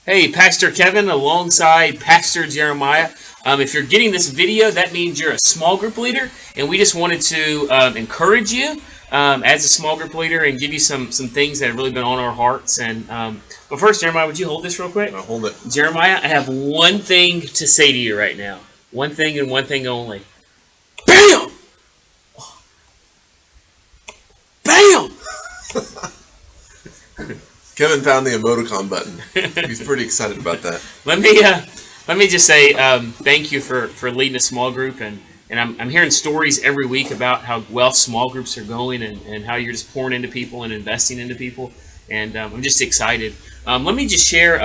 Hey, Pastor Kevin alongside Pastor Jeremiah. If you're getting this video, that means you're a small group leader, and we just wanted to encourage you as a small group leader and give you some things that have really been on our hearts. But first, Jeremiah, would you hold this real quick? I'll hold it. Jeremiah, I have one thing to say to you right now. One thing and one thing only. BAM! BAM! Kevin found the emoticon button. He's pretty excited about that. Let me just say thank you for leading a small group, and I'm hearing stories every week about how well small groups are going and how you're just pouring into people and investing into people, and I'm just excited. Let me just share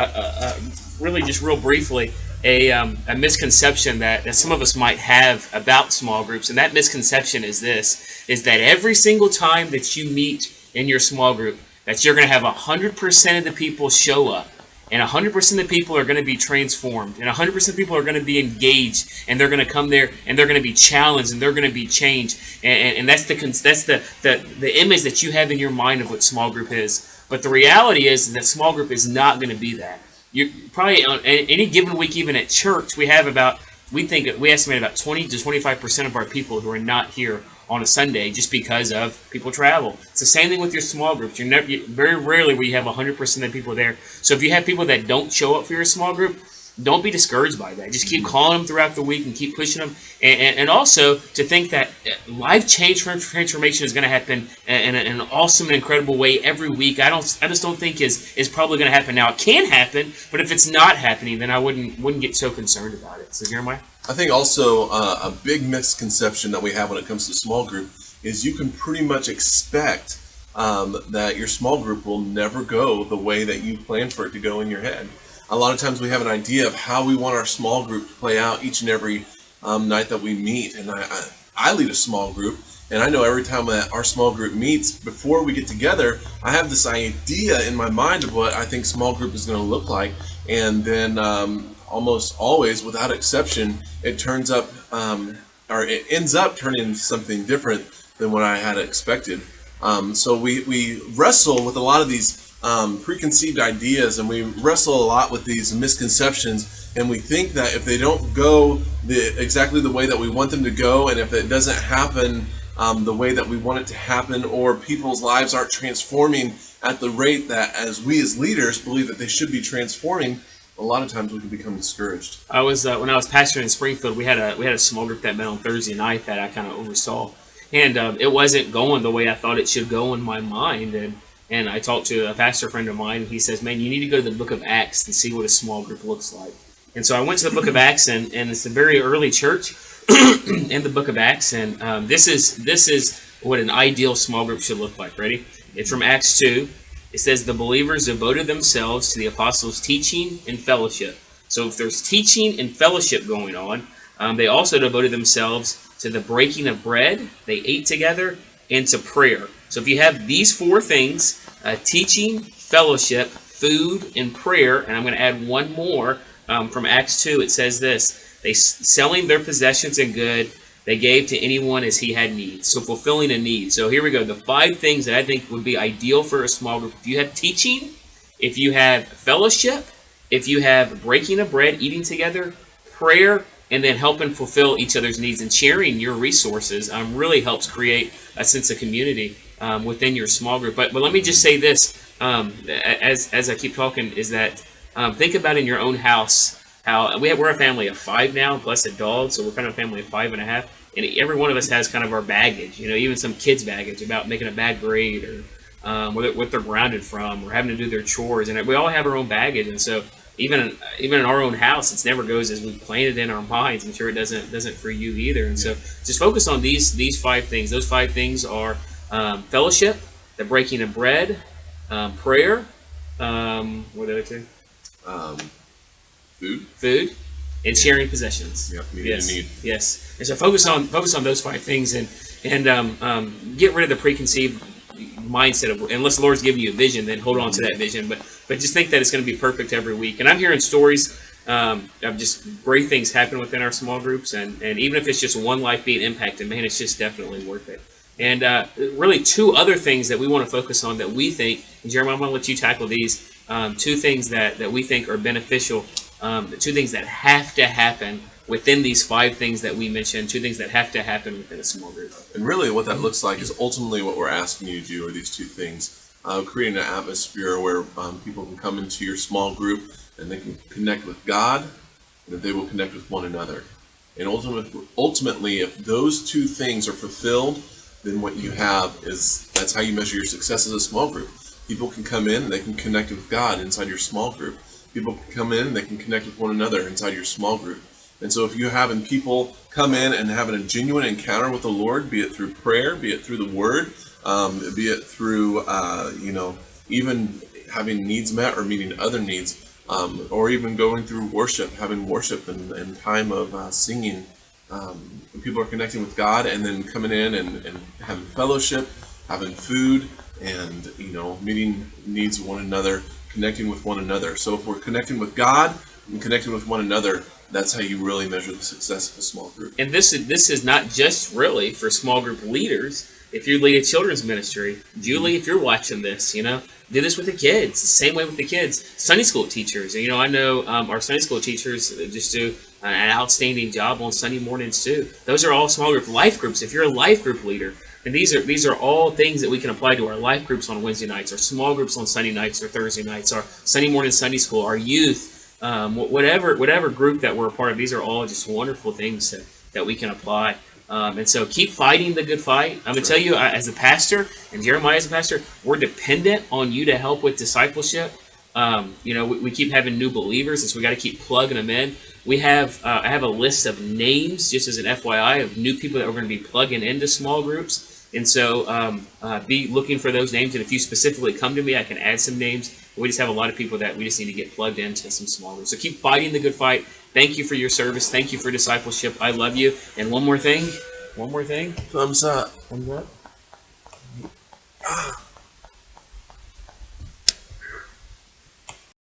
really just real briefly a misconception that some of us might have about small groups, and that misconception is that every single time that you meet in your small group, that you're going to have 100% of the people show up, and 100% of the people are going to be transformed, and 100% of people are going to be engaged, and they're going to come there, and they're going to be challenged, and they're going to be changed, and that's the image that you have in your mind of what small group is. But the reality is that small group is not going to be that. You probably on any given week, even at church, we estimate about 20 to 25% of our people who are not here on a Sunday just because of people travel. It's the same thing with your small groups. Very rarely will you have 100% of the people there. So if you have people that don't show up for your small group, don't be discouraged by that. Just keep calling them throughout the week and keep pushing them. And also to think that life change transformation is going to happen in an awesome and incredible way every week. I just don't think is probably going to happen now. It can happen, but if it's not happening, then I wouldn't get so concerned about it. So Jeremiah? I think also a big misconception that we have when it comes to small group is you can pretty much expect that your small group will never go the way that you plan for it to go in your head. A lot of times we have an idea of how we want our small group to play out each and every night that we meet. And I lead a small group, and I know every time that our small group meets, before we get together, I have this idea in my mind of what I think small group is going to look like. And then almost always, without exception, it ends up turning into something different than what I had expected. So we wrestle with a lot of these preconceived ideas, and we wrestle a lot with these misconceptions, and we think that if they don't go exactly the way that we want them to go, and if it doesn't happen the way that we want it to happen, or people's lives aren't transforming at the rate that as we as leaders believe that they should be transforming, a lot of times we can become discouraged. I was when I was pastoring in Springfield, we had a small group that met on Thursday night that I kind of oversaw, and it wasn't going the way I thought it should go in my mind. And I talked to a pastor friend of mine, and he says, "Man, you need to go to the book of Acts and see what a small group looks like." And so I went to the book of Acts, and it's a very early church in the book of Acts, and this is what an ideal small group should look like. Ready? It's from Acts 2. It says, "The believers devoted themselves to the apostles' teaching and fellowship." So if there's teaching and fellowship going on, they also devoted themselves to the breaking of bread. They ate together, and to prayer. So if you have these four things, teaching, fellowship, food, and prayer, and I'm going to add one more from Acts 2, it says this: "They selling their possessions and good, they gave to anyone as he had need." So fulfilling a need. So here we go. The 5 things that I think would be ideal for a small group. If you have teaching, if you have fellowship, if you have breaking of bread, eating together, prayer, and then helping fulfill each other's needs and sharing your resources really helps create a sense of community within your small group. But let me just say this, as I keep talking, is that think about in your own house how we're a family of 5 now, plus a dog, so we're kind of a family of 5.5, and every one of us has kind of our baggage, even some kids' baggage about making a bad grade, or what they're grounded from, or having to do their chores, and we all have our own baggage. And so even in our own house, it never goes as we planned it in our minds. I'm sure it doesn't for you either. And so just focus on these 5 things. Those 5 things are fellowship, the breaking of bread, prayer, what are the other 2? Food, and sharing possessions. Yep, need. Yes. And so focus on those 5 things, and get rid of the preconceived mindset of, unless the Lord's giving you a vision, then hold on to that vision. But just think that it's going to be perfect every week. And I'm hearing stories of just great things happen within our small groups, and even if it's just one life being impacted, man, it's just definitely worth it. And really 2 other things that we want to focus on that we think, and Jeremiah, I'm going to let you tackle these, two things that we think are beneficial, two things that have to happen within these 5 things that we mentioned, 2 things that have to happen within a small group. And really, what that looks like is ultimately what we're asking you to do are these 2 things. Creating an atmosphere where people can come into your small group and they can connect with God, and that they will connect with one another. And ultimately, if those 2 things are fulfilled, then what you have is, that's how you measure your success as a small group. People can come in and they can connect with God inside your small group. People can come in and they can connect with one another inside your small group. And so if you're having people come in and having a genuine encounter with the Lord, be it through prayer, be it through the Word, be it through, even having needs met or meeting other needs, or even going through worship, having worship and time of singing, people are connecting with God and then coming in and having fellowship, having food, and meeting needs of one another, connecting with one another. So if we're connecting with God and connecting with one another, that's how you really measure the success of a small group. And this is not just really for small group leaders. If you lead a children's ministry, Julie, if you're watching this, do this with the kids. The same way with the kids. Sunday school teachers. I know our Sunday school teachers just do an outstanding job on Sunday mornings too. Those are all small group life groups. If you're a life group leader, and these are all things that we can apply to our life groups on Wednesday nights, our small groups on Sunday nights or Thursday nights, our Sunday morning Sunday school, our youth. Whatever group that we're a part of, these are all just wonderful things that we can apply. And so keep fighting the good fight. I'm going to tell you, as a pastor, and Jeremiah as a pastor, we're dependent on you to help with discipleship. We keep having new believers, and so we got to keep plugging them in. I have a list of names, just as an FYI, of new people that we're going to be plugging into small groups. And so be looking for those names. And if you specifically come to me, I can add some names. We just have a lot of people that we just need to get plugged into some small groups. So keep fighting the good fight. Thank you for your service. Thank you for discipleship. I love you. And one more thing. Thumbs up. Thumbs up.